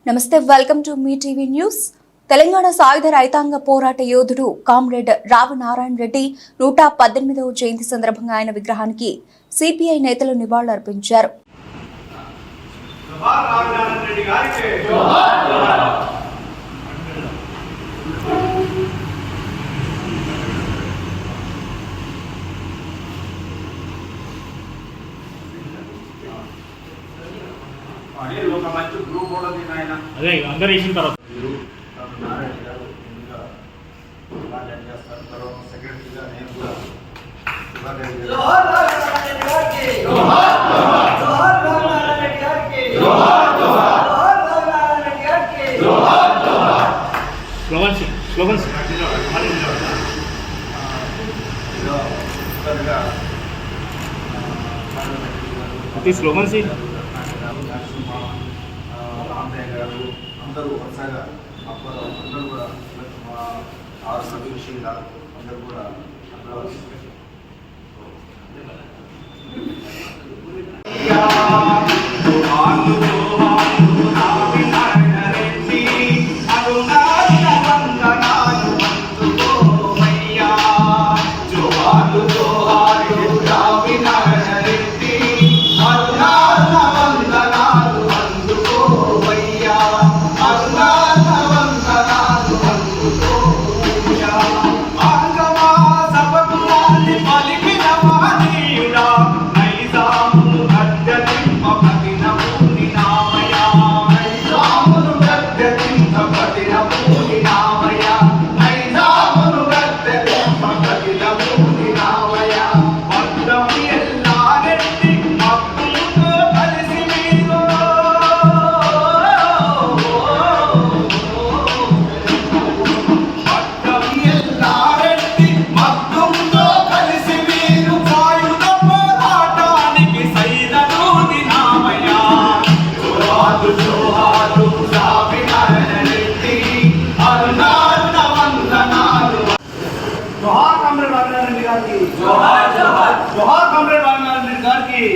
నమస్తే, welcome to me TV news. Telangana సాయుధ రైతాంగ పోరాట యోధుడు కామ్రేడ్ రావి నారాయణ రెడ్డి 118వ జయంతి సందర్భంగా ఆయన విగ్రహానికి సిపిఐ నేతలు నివాళులర్పించారు. అదే అందరూ వేసిన తర్వాత నారాయణ గారు చేస్తారు. తర్వాత సెక్రటరీగా నేను కూడా స్లోగన్స్ అతి స్లోగన్స్ రామయ్య గారు అందరూ వరుసగా అందరూ కూడా ఆరు సభ్యులు అందరూ కూడా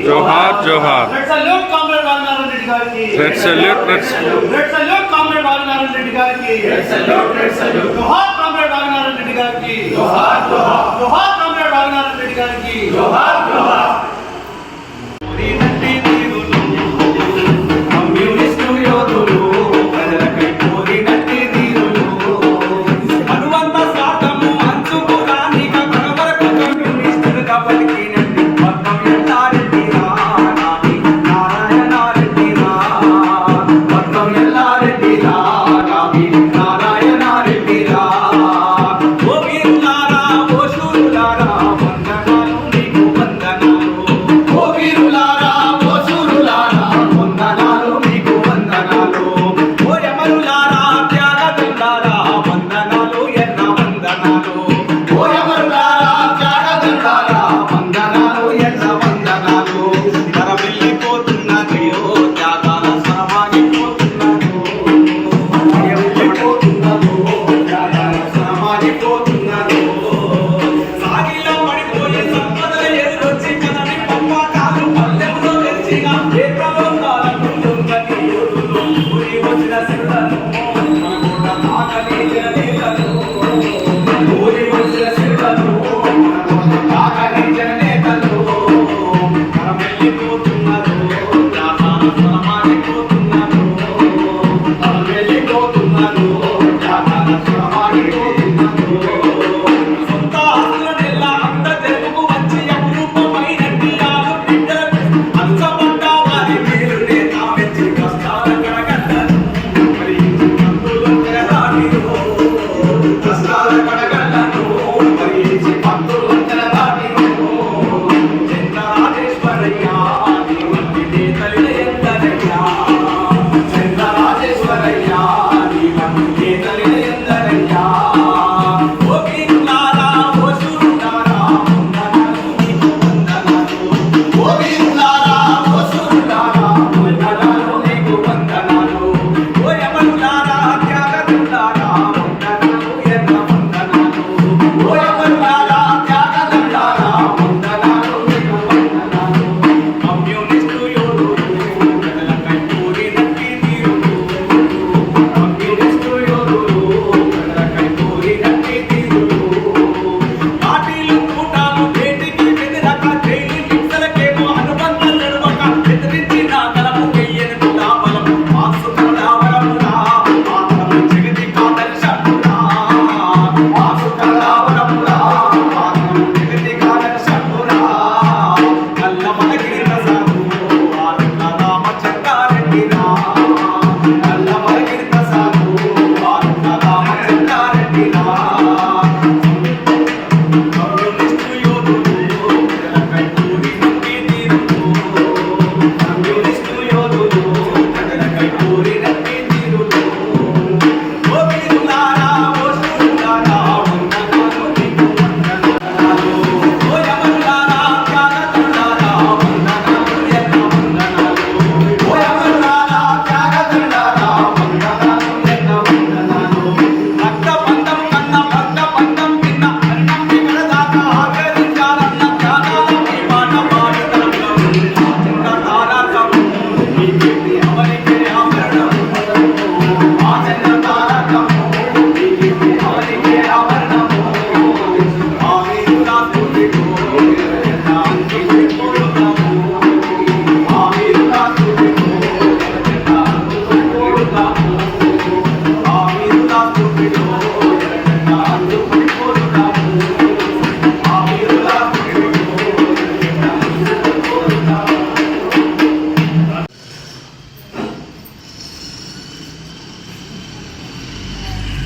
जोहार जोहार रेड सैल्यूट कॉमरेड वाली नारायण रेड्डी गारी की रेड सैल्यूट कॉमरेड वाली नारायण रेड्डी गारी की रेड सैल्यूट जोहार कॉमरेड वाली नारायण रेड्डी गारी की जोहार कॉमरेड वाली नारायण रेड्डी गारी की जोहार कम्युनिस्ट योधुलु प्रजलकै పోరినట్టి తీరులు అనువంత స్వార్థము అంచుకురానిక కనబరకు కమ్యూనిస్టులుగా బతికినట్టి పద్మం ఎల్లారెడ్డిరా నాని నారాయణారెడ్డిరా పద్మం ఎల్లారెడ్డిరా నాని నారాయణారెడ్డిరా ఓ వీరులారా ఓ శూరులారా వందనాలు మీకు వందనాలు ఓ వీరులారా ఓ శూరులారా వందనాలు మీకు వందనాలు ఓ యమరులారా త్యాగదులారా వందనాలు ఎన్న వందనాలు ఓ యమరులారా త్యాగదులారా వందనాలు ఎన్న వందనాలు తరమెల్లిపోతున్నది ఓ త్యాగాల సమాగిపోతున్నది వెళ్ళిపోతున్నదో త్యాగాల సమాగిపోతున్నదో సాగిలో పడిపోయే సంపదల ఎదురొచ్చి కనని పంపకాలు పల్లెంలో తెచ్చిగా పేటలో కాలకుంటున్నది యోధులు ఊరి వచ్చిన సిద్ధను మనకోట ఆకలి జననేతలు ఊరి వచ్చిన సిద్ధను మనకోట ఆకలి జననేతలు మనం వెళ్ళిపోతున్నారు త్యాగాల సమాగిపోతున్నారు మనం వెళ్ళిపోతున్నారు త్యాగాల సమాగిపోతున్నారు సొంత ఆస్తులనెల్లా అంత తెలుగు వచ్చి అపురూపమైనట్టి ఆలు బిడ్డలకు అంచబడ్డ వారి వీరులే తామెచ్చి కష్టాల కడగడ్డలు మరి పంతులు తెరదాటిరో కష్టాల కడగడ్డలు మరి పంతులు తెరదాటిరో చంద్రరాజేశ్వరయ్యా నీ వంటి నేతలు ఎందరయ్యా చంద్రరాజేశ్వరయ్యా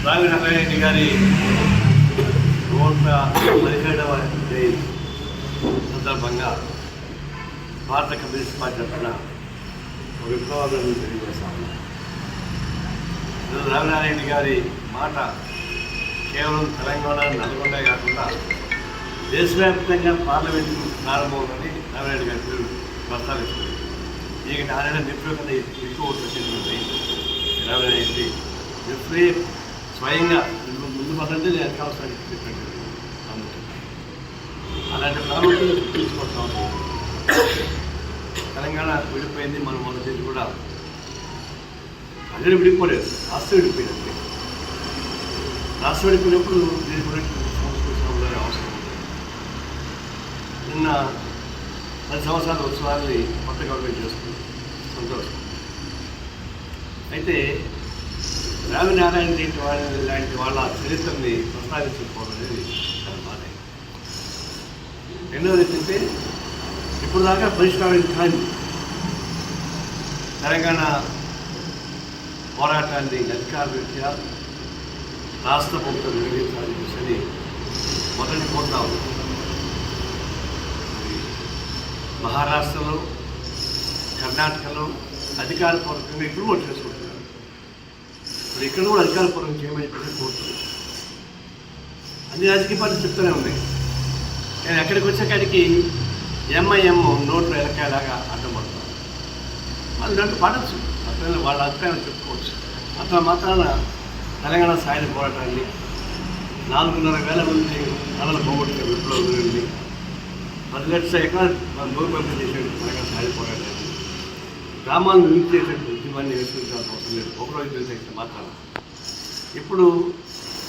రావి నారాయణ గారి 117వ జయంతి సందర్భంగా భారత కమ్యూనిస్ట్ పార్టీ తరఫున విప్లవాలను తెలియజేస్తాము. రావి నారాయణ గారి మాట కేవలం తెలంగాణ నల్గొండ కాకుండా దేశవ్యాప్తంగా పార్లమెంటు ప్రారంభమవుతుందని నారాయణ గారి పేరు ప్రస్తావిస్తుంది. ఈ నారాయణ నిపుణుల కన్నా ఎక్కువ వచ్చినటువంటి నారాయణ నిపుణులే స్వయంగా ముందు పదంటే నేను కావాల్సిన చెప్పండి. అలాంటి ప్రాముఖ్యత గుర్తుంచుకోవడం తెలంగాణ విడిపోయింది. మనం మొదటి కూడా ప్రజలు విడిపోలేదు, రాష్ట్రం విడిపోయినట్టు. రాష్ట్రం విడిపోయినప్పుడు దీని గురించి సంస్కృతి అవసరం ఉంది. నిన్న 10 సంవత్సరాల ఉత్సవాన్ని కొత్త గవర్నమెంట్ చేస్తుంది, సంతోషం. అయితే రావి నారాయణ రెడ్డి లాంటి వాళ్ళ చరిత్రని ప్రస్తావించకపోవడం అనేది చాలా బాధ. రెండవది ఏంటంటే ఇప్పుడు దాకా పరిష్కారం కానీ తెలంగాణ పోరాటాన్ని అధికార రీత్యా రాష్ట్ర ప్రభుత్వం నిర్వహించాలని చూసి మొదటి పోతా ఉంది. మహారాష్ట్రలో, కర్ణాటకలో అధికారపూర్వకంగా ఇప్పుడు ఓటు చేసుకుంటున్నారు. ఇప్పుడు ఇక్కడ కూడా అధికారపూర్వకం చేయమని కోరుతుంది. అన్ని రాజకీయ పార్టీలు చెప్తూనే ఉన్నాయి. కానీ అక్కడికి వచ్చేకాడికి ఎంఐఎం నోట్లో ఎలకాయలాగా అడ్డం పడుతుంది. వాళ్ళు దాంట్లో పడవచ్చు, అట్లా వాళ్ళ అభిప్రాయం చెప్పుకోవచ్చు. అట్లా మాత్రాన తెలంగాణ సాయుధ పోరాటాన్ని 4,500,000 మంది కళలు పోగొట్టిన విప్లవం 10 లక్షల ఎకరాలు భూకంపం చేసేది తెలంగాణ సాయుధ పోరాటాన్ని గ్రామాలను విముక్తి చేసేటువంటి ఉద్యమాన్ని వేసుకుంటాల్సిన అవసరం లేదు. ఒకరోజు తెలిసే మాత్రం ఇప్పుడు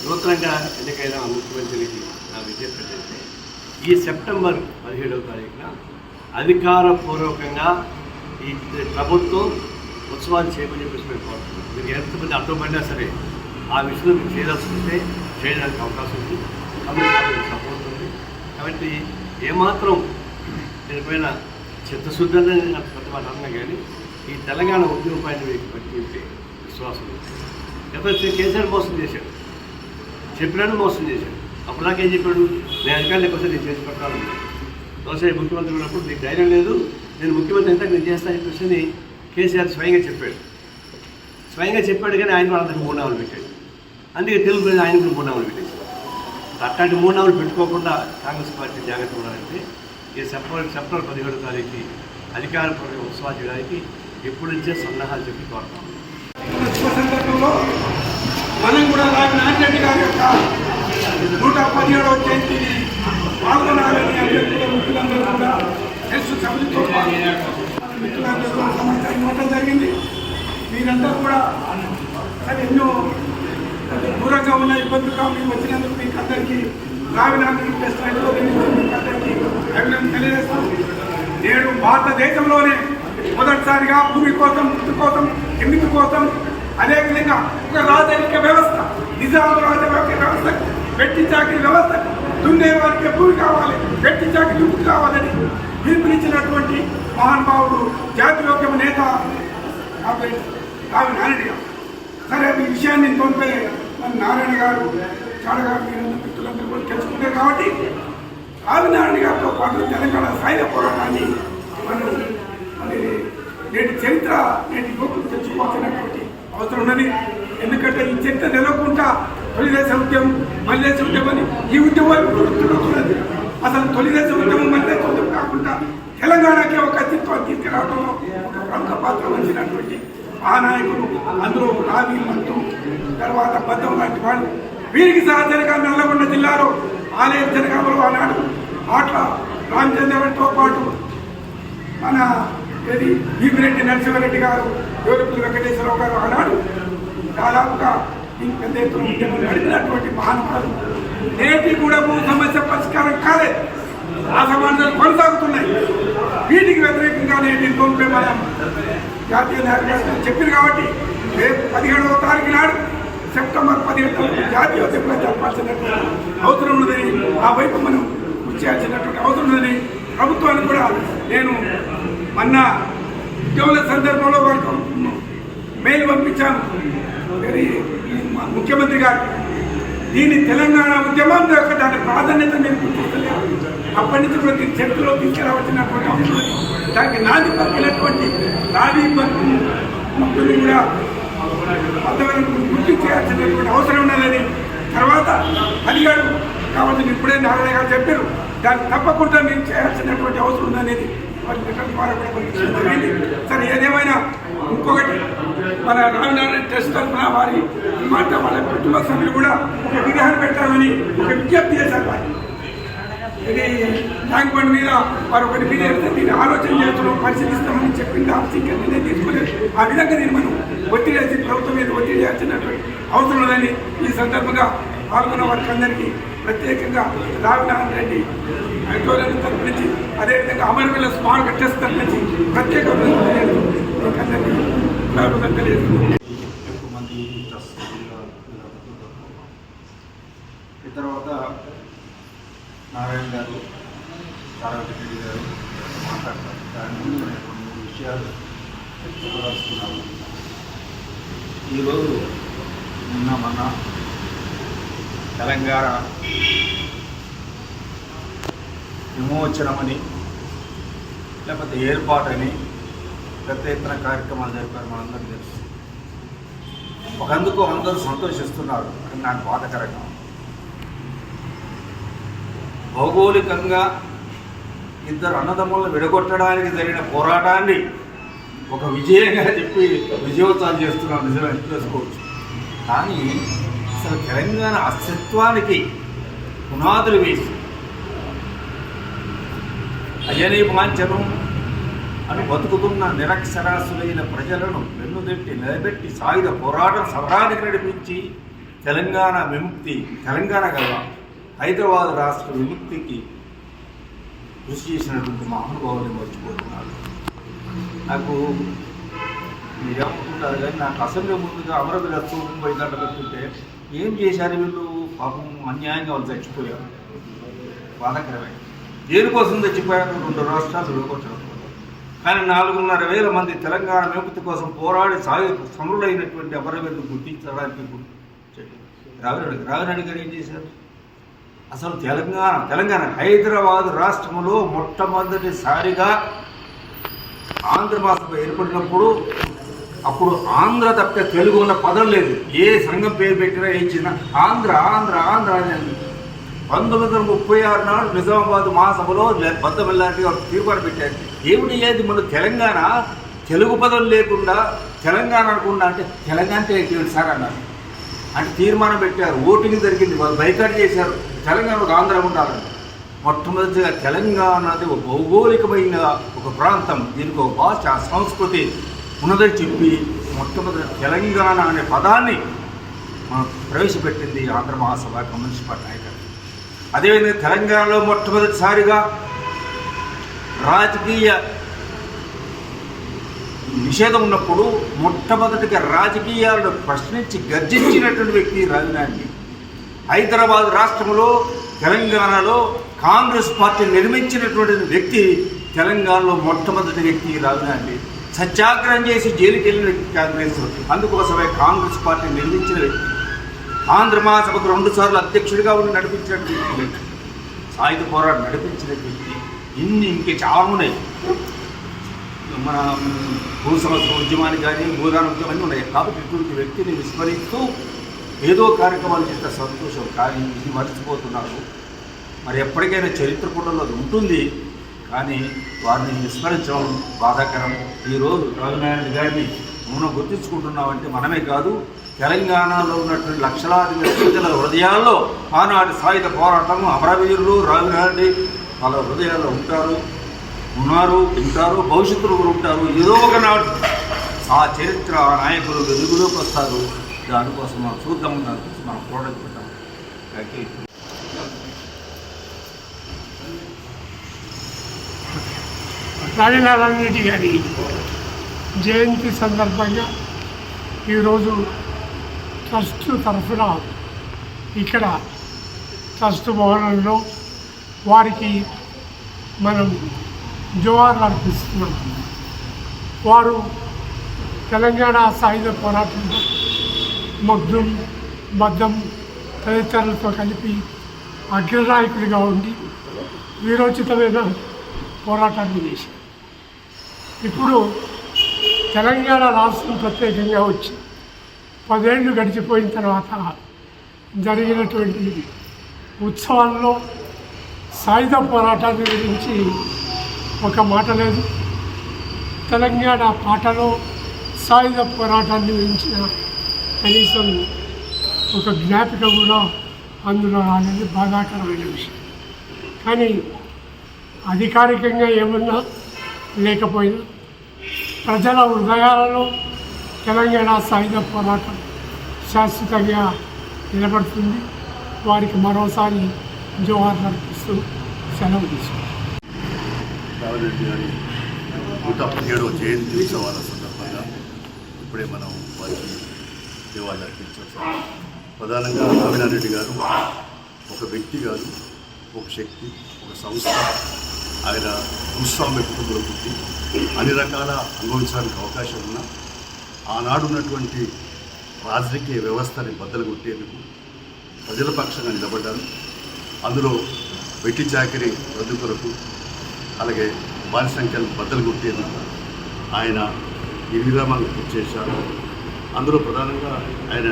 నూతనంగా ఎన్నికైన ముఖ్యమంత్రికి నా విజ్ఞప్తి ఏంటంటే ఈ సెప్టెంబర్ 17వ తారీఖున అధికారపూర్వకంగా ఈ ప్రభుత్వం ఉత్సవాలు చేయమని చెప్పేసి మేము కోరుతున్నాం. మీకు ఎంతమంది అర్థమైనా సరే ఆ విషయంలో మీకు చేయాల్సిందే చేయడానికి అవకాశం ఉంది, కమ్యూనిస్ట్ సపోర్ట్ ఉంది. కాబట్టి ఏమాత్రం దీనిపైన చిత్తశుద్ధి నాకు పెద్ద మాట అన్నా కానీ ఈ తెలంగాణ ఉద్యమం పైన మీకు పట్టించే విశ్వాసం ఉంది. ఎప్పుడైతే కేసీఆర్ మోసం చేశాడు, చెప్పినాడు మోసం చేశాడు. అప్పుడు నాకు ఏం చెప్పాడు, నేను అధికారులకు వస్తే నేను చేసి పెట్టాలి. వ్యవసాయ ముఖ్యమంత్రి ఉన్నప్పుడు నీకు ధైర్యం లేదు, నేను ముఖ్యమంత్రి ఎంత నేను చేస్తాను చెప్పేసి కేసీఆర్ స్వయంగా చెప్పాడు. స్వయంగా చెప్పాడు కానీ ఆయన కూడా అందరికి 3 నామలు పెట్టాడు. అందుకే తెలుగు ప్రజలు ఆయన కూడా 3 నామలు పెట్టేశారు. అట్లాంటి 3 నామలు పెట్టుకోకుండా కాంగ్రెస్ పార్టీ జాగ్రత్త ఉండాలంటే ఈ సెప్టెంబర్ 17వ తారీఖు అధికారపూర్వక ఉత్సవాలు చేయడానికి ఎప్పటి నుంచే సన్నాహాలు చెప్పి కోరుతాం. సందర్భంలో మనం కూడా రావి నారాయణ రెడ్డి గారి యొక్క 117వ జయంతిని పాల్గొనాలని మిత్రులందరూ కూడా ఎస్ సభ్యులతో మిత్రులందరితో సమాచారం ఇవ్వడం జరిగింది. మీరందరూ కూడా ఎన్నో దూరంగా ఉన్న ఇబ్బందులుగా మీకు వచ్చినందుకు మీకు అందరికీ రావి నారాయణ టెస్ట్ రైతులో మీకు అందరికీ అభినందన తెలియజేస్తాం. నేడు భారతదేశంలోనే మొదటిసారిగా భూమి కోసం, మృతి కోసం, ఎన్నిక కోసం అదేవిధంగా ఒక రాజరిక వ్యవస్థ, నిజాం రాజరిక వ్యవస్థ, వెట్టి చాకిరి వ్యవస్థ, దున్నేవారికి భూమి కావాలి, వెట్టి చాకిరి భూమి కావాలని పిలుపునిచ్చినటువంటి మహానుభావుడు జాతీయోద్యమ నేత రావి నారాయణ గారు. సరే ఈ విషయాన్ని తోపే మన నారాయణ గారు చాడగా మీరు మిత్రులందరూ కూడా తెలుసుకుంటారు. కాబట్టి రావి నారాయణ గారితో పాటు తెలంగాణ సాయుధ పోరాటాన్ని మనం నేటి చరిత్ర నేటి యువకులు తెచ్చుకోవాల్సినటువంటి అవసరం ఉన్నది. ఎందుకంటే ఈ చరిత్ర నిలవకుండా తొలిదేశ ఉద్యమం, మల్లేశ ఉద్యమం అని ఈ ఉద్యమాలు గుర్తున్నది. అసలు తొలిదేశ ఉద్యమం, మల్లేశ ఉద్యమం కాకుండా తెలంగాణకి ఒక అస్తిత్వాన్ని తీసుకురావడంలో ఒక ప్రముఖ పాత్ర వహించినటువంటి మహానాయకులు, అందులో రావి, మంతు, తర్వాత బద్దం లాంటి వాళ్ళు. వీరికి సహచరిగా నల్లగొండ జిల్లాలో ఆలయ జనగామలో ఆనాడు ఆట్ల రామచంద్రరెడ్డితో పాటు మన భీమిరెడ్డి నరసింహారెడ్డి గారు, యోగపురి వెంకటేశ్వరరావు గారు ఆనాడు దాదాపుగా పెద్ద ఎత్తున ఉద్యమం నడిపినటువంటి మహానుభావులు. నేటి కూడా భూ సమస్య పరిష్కారం కాలేదు, అసమానతలు కొనసాగుతున్నాయి. వీటికి వ్యతిరేకంగా నేటి తోపే మనం జాతీయ నాయకులు చెప్పారు. కాబట్టి రేపు 17వ తారీఖు నాడు సెప్టెంబర్ 17 జాతీయోద్యమంలో జరపాల్సినటువంటి అవసరం ఉన్నదని, ఆ వైపు మనం కృషి చేయాల్సినటువంటి అవసరం ఉన్నదని ప్రభుత్వానికి కూడా నేను మొన్న ఉద్యోగుల సందర్భంలో వారికి మెయిల్ పంపించాను. ముఖ్య ముఖ్యమంత్రి గారు దీని తెలంగాణ ఉద్యమం యొక్క దాని ప్రాధాన్యత నేను గుర్తిస్తలేదు. అప్పటి నుంచి కూడా దీని చరిత్రలో తీసుకురావాల్సినటువంటి అవసరం దానికి నాది పలికినటువంటి నాది భక్తులు కూడా గుర్తు చేయాల్సినటువంటి అవసరం ఉన్నదని తర్వాత అడిగాడు. కాబట్టి ఇప్పుడే నారాయణ గారు చెప్పారు దాన్ని తప్పకుండా మేము చేయాల్సినటువంటి అవసరం ఉందనేది వారి లెటర్ ద్వారా కూడా జరిగింది. సరే ఏదేమైనా ఇంకొకటి మన రామనారాయణ ట్రస్ట్ తరఫున వారి మాట వాళ్ళ కుటుంబ సభ్యులు కూడా ఒక విగ్రహాన్ని పెట్టామని ఒక విజ్ఞప్తి చేశారు. వారు ఇది ట్యాంక్ బండ్ మీద వారు ఒకటి మీద దీన్ని ఆలోచన చేస్తున్నాం పరిశీలిస్తామని చెప్పింది. ఇంకా నిర్ణయం తీసుకోలేదు. ఆ విధంగా దీన్ని మనం ఒత్తిడి చేసి ప్రభుత్వం మీద ఒత్తిడి చేయాల్సినటువంటి అవసరం ఉందని ఈ సందర్భంగా పాల్గొన్న వారికి అందరికీ ప్రత్యేకంగా రామనారాయణ రెడ్డి ఐటోరియల్ తరఫు నుంచి అదేవిధంగా అమరవీల స్మారక ట్రస్ట్ తరఫు నుంచి ప్రత్యేక ఈ తర్వాత నారాయణ గారు రెడ్డి గారు మాట్లాడతారు. దాని ముందు కొన్ని విషయాలు చెప్పదలుచుకున్నారు. ఈరోజు నిన్న మొన్న తెలంగాణ విమోచనమని లేకపోతే ఏర్పాటని పెద్ద ఎత్తున కార్యక్రమాలు జరిపారు. మనందరికీ తెలుసు. ఒకందుకు అందరూ సంతోషిస్తున్నారు. కానీ నాకు బాధకరంగా భౌగోళికంగా ఇద్దరు అన్నదమ్ములను విడగొట్టడానికి జరిగిన పోరాటాన్ని ఒక విజయంగా చెప్పి విజయోత్సవాలు చేస్తున్నాం. నిజమే చేసుకోవచ్చు. కానీ అసలు తెలంగాణ అస్తిత్వానికి పునాదులు వేసి అజనీ వాంఛనం అని బతుకుతున్న నిరక్షరాస్యులైన ప్రజలను వెన్నుదెట్టి నిలబెట్టి సాయుధ పోరాటం సమరానికి నడిపించి తెలంగాణ విముక్తి తెలంగాణ గల హైదరాబాద్ రాష్ట్ర విముక్తికి కృషి చేసినటువంటి మహానుభావుని మర్చిపోతున్నారు. నాకు మీరేమనుకుంటారు కానీ నాకు అసెంబ్లీ ముందుగా అమరవీర స్తూపం 5 గంటలు పెట్టుకుంటే ఏం చేశారు వీళ్ళు? పాపం అన్యాయంగా వాళ్ళు చచ్చిపోయారు. బాధాకరమే. దేనికోసం చచ్చిపోయారు? 2 రాష్ట్రాలు విడగొట్టడం. కానీ 4,500 మంది తెలంగాణ విముక్తి కోసం పోరాడి సమరులైనటువంటి అమరవీరులు గుర్తించడానికి రావినాయుడు గారు ఏం చేశారు? అసలు తెలంగాణ హైదరాబాద్ రాష్ట్రంలో మొట్టమొదటిసారిగా ఆంధ్ర భాష ఏర్పడినప్పుడు అప్పుడు ఆంధ్ర తప్ప తెలుగు ఉన్న పదం లేదు. ఏ సంఘం పేరు పెట్టినా ఇచ్చినా ఆంధ్ర ఆంధ్ర ఆంధ్ర అని 1936 నాడు నిజామాబాద్ మహాసభలో బద్దమెల్లాంటి తీర్మానం పెట్టారు. ఏమిటి ఏది మన తెలంగాణ తెలుగు పదం లేకుండా తెలంగాణ అనకుండా అంటే తెలంగాణ ఏంటి సార్ అన్నారు. అంటే తీర్మానం పెట్టారు. ఓటింగ్ జరిగింది. వాళ్ళు బైకాట్ చేశారు. తెలంగాణ ఒక ఆంధ్ర ఉండాలని. మొట్టమొదటిగా తెలంగాణ అనేది ఒక భౌగోళికమైన ఒక ప్రాంతం. దీనికి ఒక భాష సంస్కృతి ఉన్నదని చెప్పి మొట్టమొదటి తెలంగాణ అనే పదాన్ని మనం ప్రవేశపెట్టింది ఆంధ్ర మహాసభ కమ్యూనిస్ట్ పార్టీ నాయకులు. అదేవిధంగా తెలంగాణలో మొట్టమొదటిసారిగా రాజకీయ నిషేధం ఉన్నప్పుడు మొట్టమొదటిగా రాజకీయాలను ప్రశ్నించి గర్జించినటువంటి వ్యక్తి రావినాయుడు. హైదరాబాద్ రాష్ట్రంలో తెలంగాణలో కాంగ్రెస్ పార్టీ నిర్మించినటువంటి వ్యక్తి తెలంగాణలో మొట్టమొదటి వ్యక్తి రావినాయుడు. సత్యాగ్రహం చేసి జైలుకి వెళ్ళిన వ్యక్తి కాంగ్రెస్. అందుకోసమే కాంగ్రెస్ పార్టీ నిర్మించిన వ్యక్తి. ఆంధ్ర మహాసభకు 2 సార్లు అధ్యక్షుడిగా ఉండి నడిపించినటువంటి వ్యక్తి. సాయుధ పోరాటం నడిపించిన వ్యక్తి. ఇంకే చాలా ఉన్నాయి. మన భూ సమస్య ఉద్యమానికి కానీ భూదాన ఉద్యమాన్ని ఉన్నాయి. కాబట్టి ఇటువంటి వ్యక్తిని విస్మరిస్తూ ఏదో కార్యక్రమాలు చేస్తే సంతోషం. కానీ ఇది మర్చిపోతున్నారు. మరి ఎప్పటికైనా చరిత్ర పుటంలో అది ఉంటుంది. కానీ వారిని విస్మరించడం బాధాకరం. ఈరోజు రావినారాయణ గారిని మనం గుర్తించుకుంటున్నామంటే మనమే కాదు, తెలంగాణలో ఉన్నటువంటి లక్షలాది ప్రజల హృదయాల్లో ఆనాటి సాయుధ పోరాటం అమరవీరులు రావినారాయణ వాళ్ళ హృదయాల్లో ఉన్నారు, ఉంటారు, భవిష్యత్తులో కూడా ఉంటారు. ఏదో ఒకనాడు ఆ చరిత్ర ఆ నాయకులు వెలుగులోకి వస్తారు. దానికోసం మనం చూద్దాం, దానికోసం మనం పోరాడుకుంటాం. రావినారాయణ రెడ్డి గారి జయంతి సందర్భంగా ఈరోజు ట్రస్ట్ తరఫున ఇక్కడ ట్రస్ట్ భవనంలో వారికి మనం జోహార్లు అర్పిస్తున్నాం. వారు తెలంగాణ సాయుధ పోరాటంలో మగ్ధుం మద్దం తదితరులతో కలిపి అగ్రనాయకుడిగా ఉండి వీరోచితమైన పోరాటాన్ని చేశారు. ఇప్పుడు తెలంగాణ రాష్ట్రం ప్రత్యేకంగా వచ్చి 10 ఏళ్ళు గడిచిపోయిన తర్వాత జరిగినటువంటి ఉత్సవాల్లో సాయుధ పోరాటాన్ని గురించి ఒక మాట లేదు. తెలంగాణ పాటలో సాయుధ పోరాటాన్ని గురించిన కనీసం ఒక జ్ఞాపిక కూడా అందులో రాలేదు. బాధాకరమైన విషయం. కానీ అధికారికంగా ఏమన్నా లేకపోయినా ప్రజల హృదయాలలో తెలంగాణ సాయుధ పోరాటం శాశ్వతంగా నిలబడుతుంది. వారికి మరోసారి జోహార్లు అర్పిస్తూ సెలవు తీసుకుంటాం. రావిరెడ్డి గారి 117వ జయంతి ఉత్సవాల సందర్భంగా ఇప్పుడే మనం వారికి నివాళులు అర్పించాం. ప్రధానంగా రావిరెడ్డి గారు ఒక వ్యక్తి కాదు, ఒక శక్తి, ఒక సంస్థ. ఆయన భూస్వామ్య కుటుంబంలో పుట్టి అన్ని రకాల అనుభవించడానికి అవకాశం ఉన్న ఆనాడు ఉన్నటువంటి రాజకీయ వ్యవస్థని బద్దలు కొట్టేందుకు ప్రజల పక్షంగా నిలబడ్డారు. అందులో వెట్టి చాకిరీ రద్దు కొరకు, అలాగే బాలి సంఖ్యను బద్దలు కొట్టేందుకు ఆయన నిర్విరామాలను పూర్తి చేశారు. అందులో ప్రధానంగా ఆయన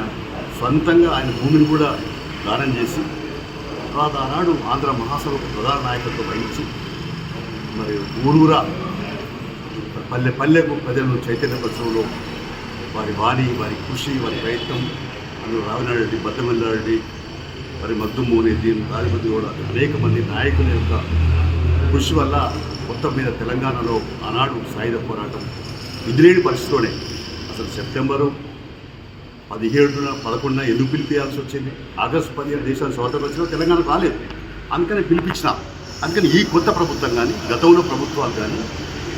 సొంతంగా ఆయన భూమిని కూడా దానం చేసి తర్వాత ఆనాడు ఆంధ్ర మహాసభకు ప్రధాన నాయకత్వం వహించి మరి ఊరూరా పల్లె పల్లెకు ప్రజలను చైతన్యపరచడంలో వారి వాణి, వారి కృషి, వారి ప్రయత్నం, అందులో రావినారెడ్డి, బద్దమల్లారెడ్డి, మరి మగ్దుమోని, దీని రాజపతి కూడా అనేక మంది నాయకుల యొక్క కృషి వల్ల మొత్తం మీద తెలంగాణలో ఆనాడు సాయుధ పోరాటం విధిలేని పరిస్థితిలోనే అసలు సెప్టెంబరు 17న 11న ఎందుకు పిలిపించాల్సి వచ్చింది? ఆగస్టు 15 దేశాలు స్వాతంత్రం వచ్చినా తెలంగాణ రాలేదు. అందుకని పిలిపించిన. అందుకని ఈ కొత్త ప్రభుత్వం కానీ గతంలో ప్రభుత్వాలు కానీ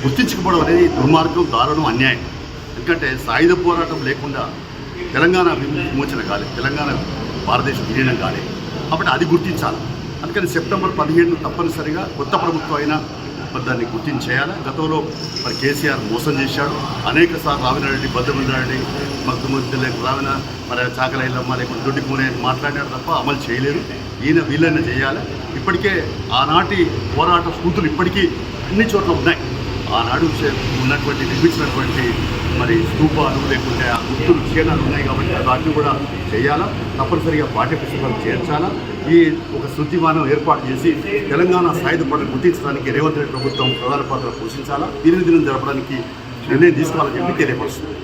గుర్తించకపోవడం అనేది దుర్మార్గం, దారుణం, అన్యాయం. ఎందుకంటే సాయుధ పోరాటం లేకుండా తెలంగాణ విమోచన కాలేదు, తెలంగాణ భారతదేశం విలీనం కాలేదు. కాబట్టి అది గుర్తించాలి. అందుకని సెప్టెంబర్ 17ను తప్పనిసరిగా కొత్త ప్రభుత్వం అయినా మరి దాన్ని గుర్తించేయాలి. గతంలో మరి కేసీఆర్ మోసం చేశాడు. అనేక సార్లు రావినారెడ్డి, బద్దమల్లారెడ్డి, మగ్దుమద్దులే రావిన మరి చాకలైలమ్మ లేకపోతే దొడ్డికూనే మాట్లాడాడు తప్ప అమలు చేయలేదు. ఈయన వీళ్ళైనా చేయాలి. ఇప్పటికే ఆనాటి పోరాట స్ఫూర్తులు ఇప్పటికీ అన్ని చోట్ల ఉన్నాయి. ఆనాడు ఉన్నటువంటి నిర్మించినటువంటి మరి స్తూపాలు లేకుంటే ఆ గుర్తులు క్షేణాలు ఉన్నాయి కాబట్టి వాటిని కూడా చేయాలా. తప్పనిసరిగా పాఠ్యపుస్తకాలు చేర్చాలా. ఈ ఒక శృతిమానం ఏర్పాటు చేసి తెలంగాణ సాయుధ పోరాటం గుర్తించడానికి రేవంత్ రెడ్డి ప్రభుత్వం ప్రధాన పాత్ర పోషించాలా. దినం జరపడానికి నిర్ణయం తీసుకోవాలని చెప్పి తెలియపరుస్తుంది.